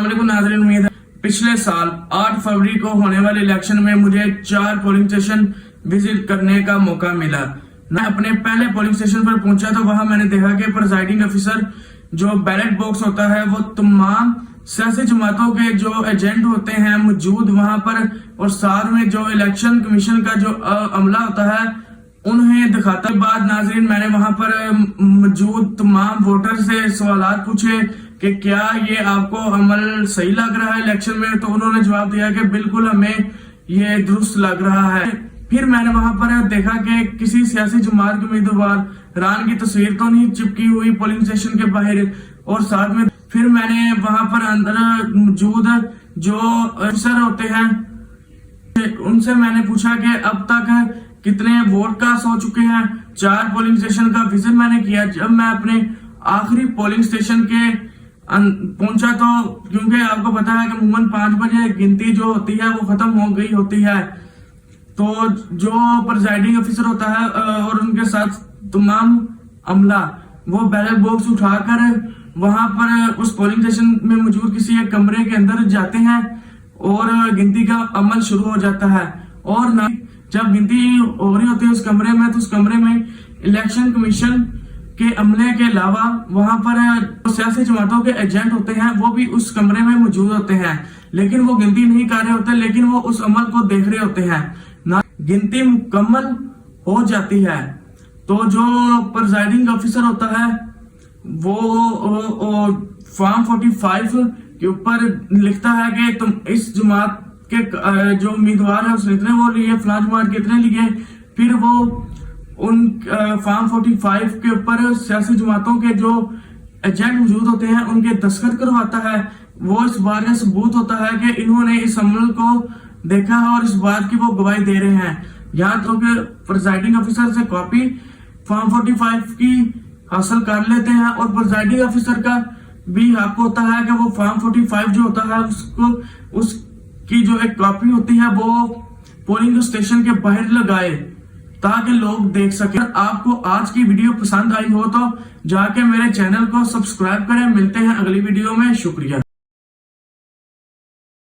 अस्सलाम वालेकुम नाज़रीन, उम्मीद है पिछले साल 8 फरवरी को होने वाले इलेक्शन में मुझे 4 पोलिंग स्टेशन विजिट करने का मौका मिला। मैं अपने पहले पोलिंग स्टेशन पर पहुंचा तो वहां मैंने देखा कि प्रिजाइडिंग ऑफिसर जो बैलेट बॉक्स होता है वो तमाम सियासी जमातों के जो एजेंट होते हैं मौजूद वहां पर, और साथ में जो इलेक्शन कमीशन का जो अमला होता है उन्हें दिखाता है। बाद नाजरीन मैंने वहां पर मौजूद तमाम वोटर से सवालात पूछे कि क्या ये आपको अमल सही लग रहा है इलेक्शन में, तो उन्होंने जवाब दिया कि बिल्कुल हमें ये दुरुस्त लग रहा है। फिर मैंने वहां पर देखा कि किसी सियासी जमात के उम्मीदवार रान की तस्वीर तो नहीं चिपकी हुई पोलिंग स्टेशन के बाहर, और साथ में फिर मैंने वहां पर अंदर मौजूद जो अफसर होते हैं उनसे मैंने पूछा कि अब तक कितने वोट कास्ट हो चुके हैं। 4 पोलिंग स्टेशन का विजिट मैंने किया। जब मैं अपने आखिरी पोलिंग स्टेशन के पहुंचा तो क्योंकि आपको पता है कि अमूमन 5 बजे गिनती जो होती है वो खत्म हो गई होती है, तो जो प्रिजाइडिंग ऑफिसर होता है और उनके साथ तमाम अमला वो बैलेट बॉक्स उठाकर वहां पर उस पोलिंग स्टेशन में मौजूद किसी एक कमरे के अंदर जाते हैं और गिनती का अमल शुरू हो जाता है। और ना जब गिनती हो रही होती है उस कमरे में, तो उस कमरे में इलेक्शन कमीशन के अमले के अलावा वहां पर सियासी जमातों के एजेंट होते हैं, वो भी उस कमरे में मौजूद होते हैं, लेकिन वो गिनती नहीं कर रहे होते, लेकिन वो उस अमल को देख रहे होते हैं। ना गिनती मुकम्मल हो जाती है तो जो प्रिजाइडिंग ऑफिसर होता है वो फॉर्म 45 के ऊपर लिखता है कि तुम इस जमात के जो उम्मीदवार है उसने इतने वोट लिए, फलां जमात के इतने लिए। फिर वो उन फॉर्म 45 के ऊपर सियासी जमातों के जो एजेंट मौजूद होते हैं उनके दस्तखत करवाता है। वो इस बात का सबूत होता है कि इन्होंने इस अमल को देखा है और इस बात की वो गवाही दे रहे हैं। यहाँ तो कि प्रिजाइडिंग ऑफिसर से कॉपी फॉर्म 45 की हासिल कर लेते हैं, और प्रिजाइडिंग ऑफिसर का भी हक होता है कि वो फॉर्म 45 जो होता है उसको उसकी जो एक कॉपी होती है वो पोलिंग स्टेशन के बाहर लगाए ताकि लोग देख सके। आपको आज की वीडियो पसंद आई हो तो जाके मेरे चैनल को सब्सक्राइब करें। मिलते हैं अगली वीडियो में, शुक्रिया।